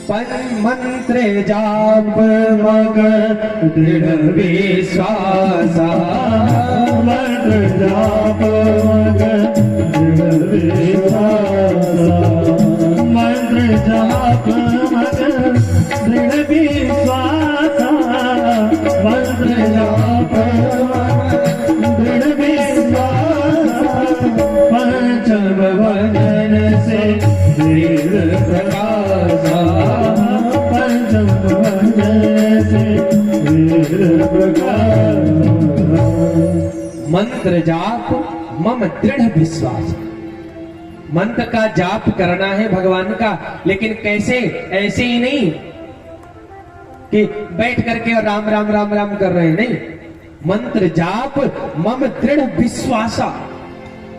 मंत्र जाप मग दृढ़ विश्वासा, मंत्र जाप मग दृढ़ विश्वासा, मंत्र जाप मग दृढ़ विश्वासा, मंत्र जाप मग दृढ़ विश्वासा, पंचम वदन से दृढ़ प्रकाशा, पंचम वदन से दृढ़ प्रकाशा। मंत्र जाप मम दृढ़ विश्वास। मंत्र का जाप करना है भगवान का, लेकिन कैसे? ऐसे ही नहीं कि बैठ करके और राम राम राम राम कर रहे हैं, नहीं। मंत्र जाप मम दृढ़ विश्वासा,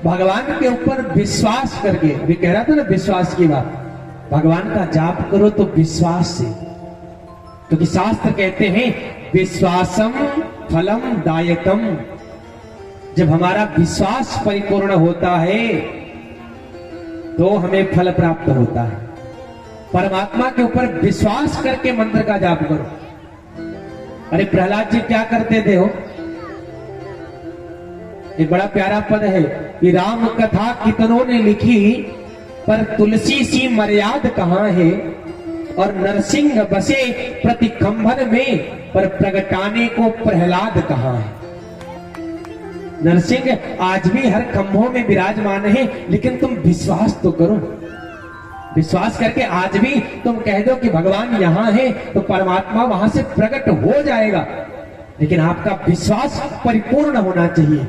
भगवान के ऊपर विश्वास करके। भी कह रहा था ना विश्वास की बात, भगवान का जाप करो तो विश्वास से, क्योंकि शास्त्र कहते हैं विश्वासम फलम दायकम। जब हमारा विश्वास परिपूर्ण होता है तो हमें फल प्राप्त होता है। परमात्मा के ऊपर विश्वास करके मंत्र का जाप करो। अरे प्रहलाद जी क्या करते थे हो? एक बड़ा प्यारा पद है कि राम कथा कितनों ने लिखी, पर तुलसी सी मर्याद कहां है, और नरसिंह बसे प्रति खंभन में, पर प्रगटाने को प्रहलाद कहां है। नरसिंह आज भी हर खंभों में विराजमान है, लेकिन तुम विश्वास तो करो। विश्वास करके आज भी तुम कह दो कि भगवान यहां है, तो परमात्मा वहां से प्रकट हो जाएगा। लेकिन आपका विश्वास परिपूर्ण होना चाहिए।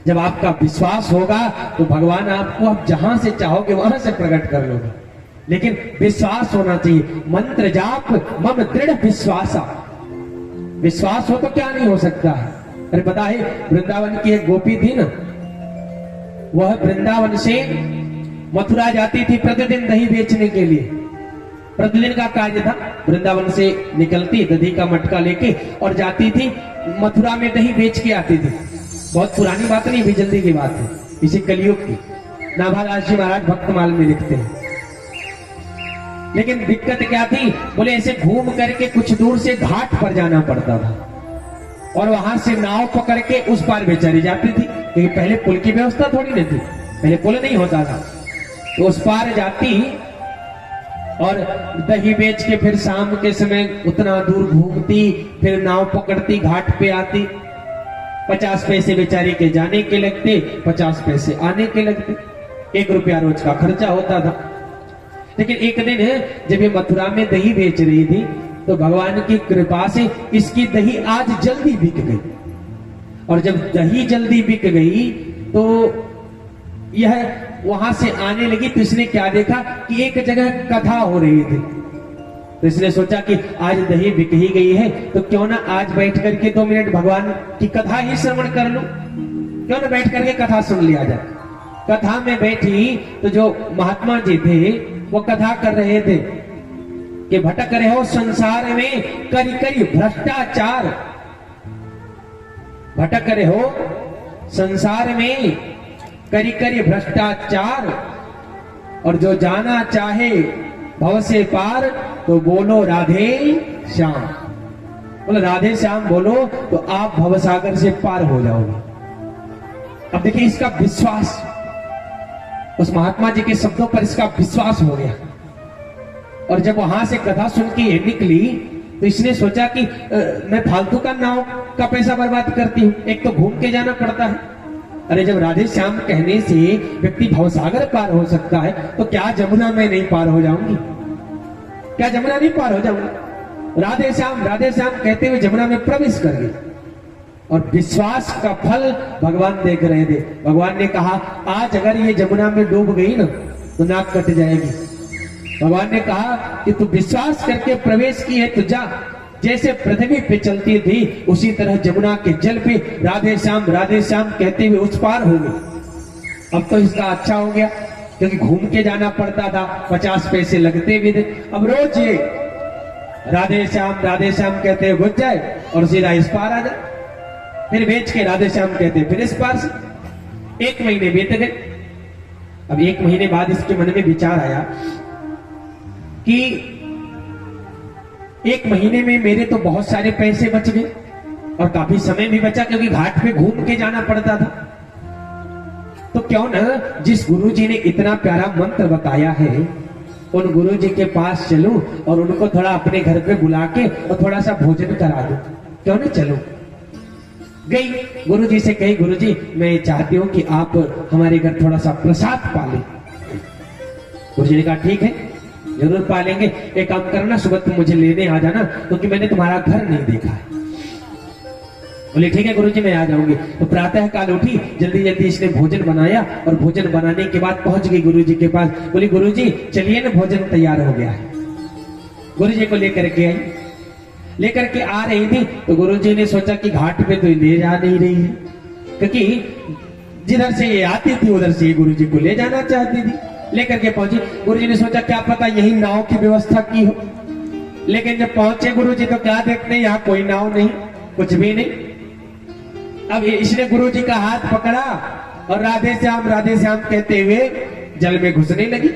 जब आपका विश्वास होगा तो भगवान आपको आप जहां से चाहोगे वहां से प्रकट कर लोगे, लेकिन विश्वास होना चाहिए। मंत्र जाप मम दृढ़ विश्वासा, विश्वास हो तो क्या नहीं हो सकता है। अरे पता है वृंदावन की एक गोपी थी ना, वह वृंदावन से मथुरा जाती थी प्रतिदिन दही बेचने के लिए। प्रतिदिन का कार्य था, वृंदावन से निकलती दही का मटका लेके और जाती थी मथुरा में दही बेच के आती थी। बहुत पुरानी बात नहीं, भी जल्दी की बात है, इसी कलयुग की। नाभादास जी महाराज भक्तमाल में लिखते हैं। लेकिन दिक्कत क्या थी? बोले ऐसे घूम करके कुछ दूर से घाट पर जाना पड़ता था, और वहां से नाव पकड़ के उस पार बेचारी जाती थी, क्योंकि पहले पुल की व्यवस्था थोड़ी नहीं थी, पहले पुल नहीं होता था। तो उस पार जाती और दही बेच के फिर शाम के समय उतना दूर घूमती, फिर नाव पकड़ती, घाट पे आती। 50 पैसे बेचारी के जाने के लगते, 50 पैसे आने के लगते, 1 रुपया रोज का खर्चा होता था। लेकिन एक दिन जब ये मथुरा में दही बेच रही थी, तो भगवान की कृपा से इसकी दही आज जल्दी बिक गई। और जब दही जल्दी बिक गई तो यह वहां से आने लगी, तो इसने क्या देखा कि एक जगह कथा हो रही थी। तो इसने सोचा कि आज दही बिक ही गई है, तो क्यों ना आज बैठ करके 2 मिनट भगवान की कथा ही श्रवण कर लूं, क्यों ना बैठ करके कथा सुन लिया जाए। कथा में बैठी तो जो महात्मा जी थे वो कथा कर रहे थे कि भटक रहे हो संसार में करी करी भ्रष्टाचार, भटक रहे हो संसार में करी करी भ्रष्टाचार, और जो जाना चाहे भव से पार तो बोलो राधे श्याम। बोलो राधे श्याम बोलो तो आप भवसागर से पार हो जाओगे। अब देखिए इसका विश्वास, उस महात्मा जी के शब्दों पर इसका विश्वास हो गया। और जब वहां से कथा सुन के ये निकली तो इसने सोचा कि मैं फालतू का नाव का पैसा बर्बाद करती हूँ, एक तो घूम के जाना पड़ता है। अरे जब राधे श्याम कहने से व्यक्ति भवसागर पार हो सकता है, तो क्या जमुना में नहीं पार हो जाऊंगी? क्या जमुना नहीं पार हो जाऊंगी? राधे श्याम कहते हुए जमुना में प्रवेश कर गई। और विश्वास का फल भगवान देख रहे थे। भगवान ने कहा आज अगर ये जमुना में डूब गई ना तो नाक कट जाएगी। भगवान ने कहा कि तू विश्वास करके प्रवेश की है तो जा। जैसे पृथ्वी पे चलती थी उसी तरह जमुना के जल पे राधे श्याम कहते हुए उस पार हो गई। अब तो इसका अच्छा हो गया, क्योंकि घूम के जाना पड़ता था, 50 पैसे लगते भी थे। अब रोज ये राधे श्याम कहते हुए घुस जाए और सीधा इस पार आ जाए, फिर बेच के राधे श्याम कहते फिर इस पार से। 1 महीने बीत गए। अब 1 महीने बाद इसके मन में विचार आया कि एक महीने में मेरे तो बहुत सारे पैसे बच गए और काफी समय भी बचा, क्योंकि घाट पे घूम के जाना पड़ता था। तो क्यों ना जिस गुरुजी ने इतना प्यारा मंत्र बताया है, उन गुरुजी के पास चलूं और उनको थोड़ा अपने घर पे बुला के और थोड़ा सा भोजन करा दूं। क्यों ना चलूं। गई गुरुजी से कही, गुरुजी मैं चाहती हूं कि आप हमारे घर थोड़ा सा प्रसाद पालें। गुरुजी ने कहा ठीक है, जरूर पालेंगे। एक काम करना, सुबह तुम मुझे लेने आ जाना, क्योंकि मैंने तुम्हारा घर नहीं देखा है। बोले ठीक है गुरुजी, मैं आ जाऊंगी। तो प्रातः काल उठी, जल्दी जल्दी इसने भोजन बनाया और भोजन बनाने के बाद पहुंच गई गुरुजी के पास। बोली गुरुजी चलिए ना, भोजन तैयार हो गया है। गुरुजी को लेकर के आई, लेकर के आ रही थी तो गुरुजी ने सोचा कि घाट पे तो ले जा नहीं रही है, क्योंकि जिधर से ये आती थी उधर से ये गुरुजी को ले जाना चाहती थी। लेकर के पहुंची, गुरुजी ने सोचा क्या पता यही नाव की व्यवस्था की हो। लेकिन जब पहुंचे गुरुजी तो क्या देखते हैं, यहाँ कोई नाव नहीं, कुछ भी नहीं। अब इसने गुरुजी का हाथ पकड़ा और राधे श्याम कहते हुए जल में घुसने लगी।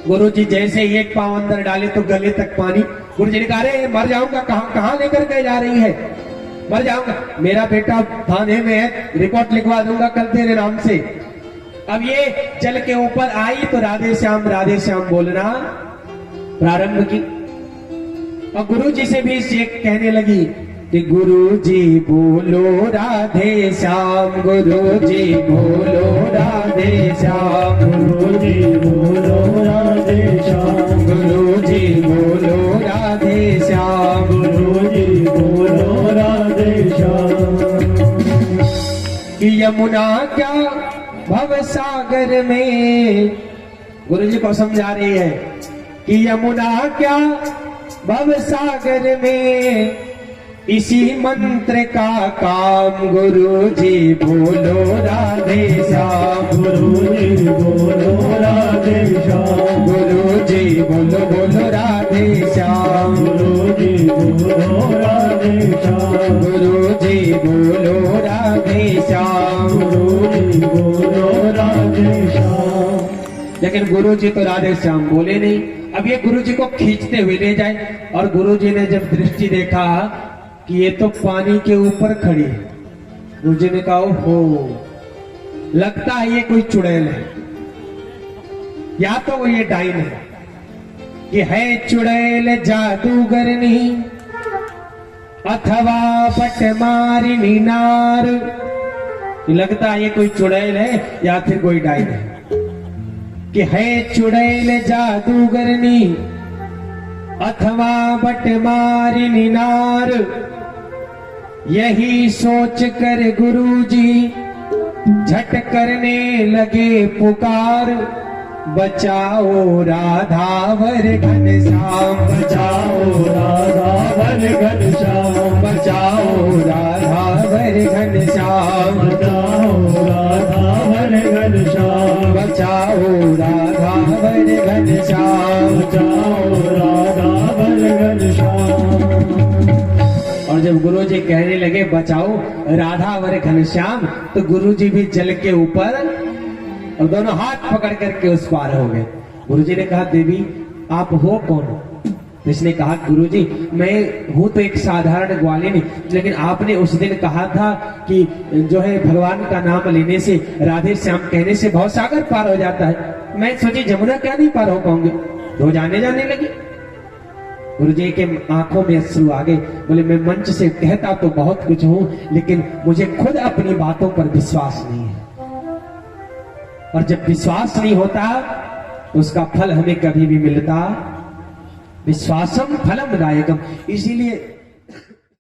गुरुजी जैसे ही एक पांव अंदर डाले तो गले तक पानी। गुरुजी ने कहा अरे मर जाऊंगा, कहां लेकर के जा रही है, मर जाऊंगा। मेरा बेटा थाने में है, रिपोर्ट लिखवा दूंगा कल तेरे नाम से। अब ये जल के ऊपर आई तो राधे श्याम बोलना प्रारंभ की। और गुरुजी से भी ये कहने लगी कि गुरुजी बोलो राधे श्याम, गुरुजी बोलो राधे श्याम, गुरुजी बोलो राधे श्याम, गुरुजी बोलो राधे श्याम, गुरुजी बोलो राधे श्याम। कि यमुना क्या भव सागर में, गुरुजी को समझा रही है कि यमुना क्या भव सागर में, इसी मंत्र का काम गुरुजी बोलो राधे श्याम, गुरुजी बोलो राधे श्याम, गुरुजी बोलो राधे श्याम, गुरुजी बोलो राधे श्याम, गुरुजी बोलो राधे श्याम, गुरुजी बोलो राधे श्याम। लेकिन गुरुजी तो राधे श्याम बोले नहीं। अब ये गुरुजी को खींचते हुए ले जाए और गुरुजी ने जब दृष्टि देखा कि ये तो पानी के ऊपर खड़ी है, गुरुजी ने कहा हो लगता है ये कोई चुड़ैल है, या तो ये डाइन है, कि है चुड़ैल जादूगरनी अथवा पटमारिनी नार। लगता है ये कोई चुड़ैल है या फिर कोई डाइन है, कि है चुड़ैल जादूगरनी अथवा बटमारिनी नार। यही सोच कर गुरुजी झट करने लगे पुकार, बचाओ राधावर घनश्याम, बचाओ राधावर घनश्याम, बचाओ राधावर घनश्याम, बचाओ राधावर घनश्याम, बचाओ राधावर घनश्याम, बचाओ राधावर घनश्याम। और जब गुरुजी कहने लगे बचाओ राधावर घनश्याम, तो गुरुजी भी जल के ऊपर और दोनों हाथ पकड़ करके उस पार हो गए। गुरुजी ने कहा देवी आप हो कौन? तो इसने कहा गुरुजी मैं हूं तो एक साधारण ग्वालिनी, लेकिन आपने उस दिन कहा था कि जो है भगवान का नाम लेने से, राधे श्याम कहने से भवसागर पार हो जाता है। मैं सोची जमुना क्या नहीं पार हो पाऊंगे, तो जाने लगी। गुरुजी के आंखों में अश्रु आ गए। बोले मैं मंच से कहता तो बहुत कुछ हूं, लेकिन मुझे खुद अपनी बातों पर विश्वास नहीं है, और जब विश्वास नहीं होता तो उसका फल हमें कभी भी मिलता। विश्वासम फलम दायकम। इसीलिए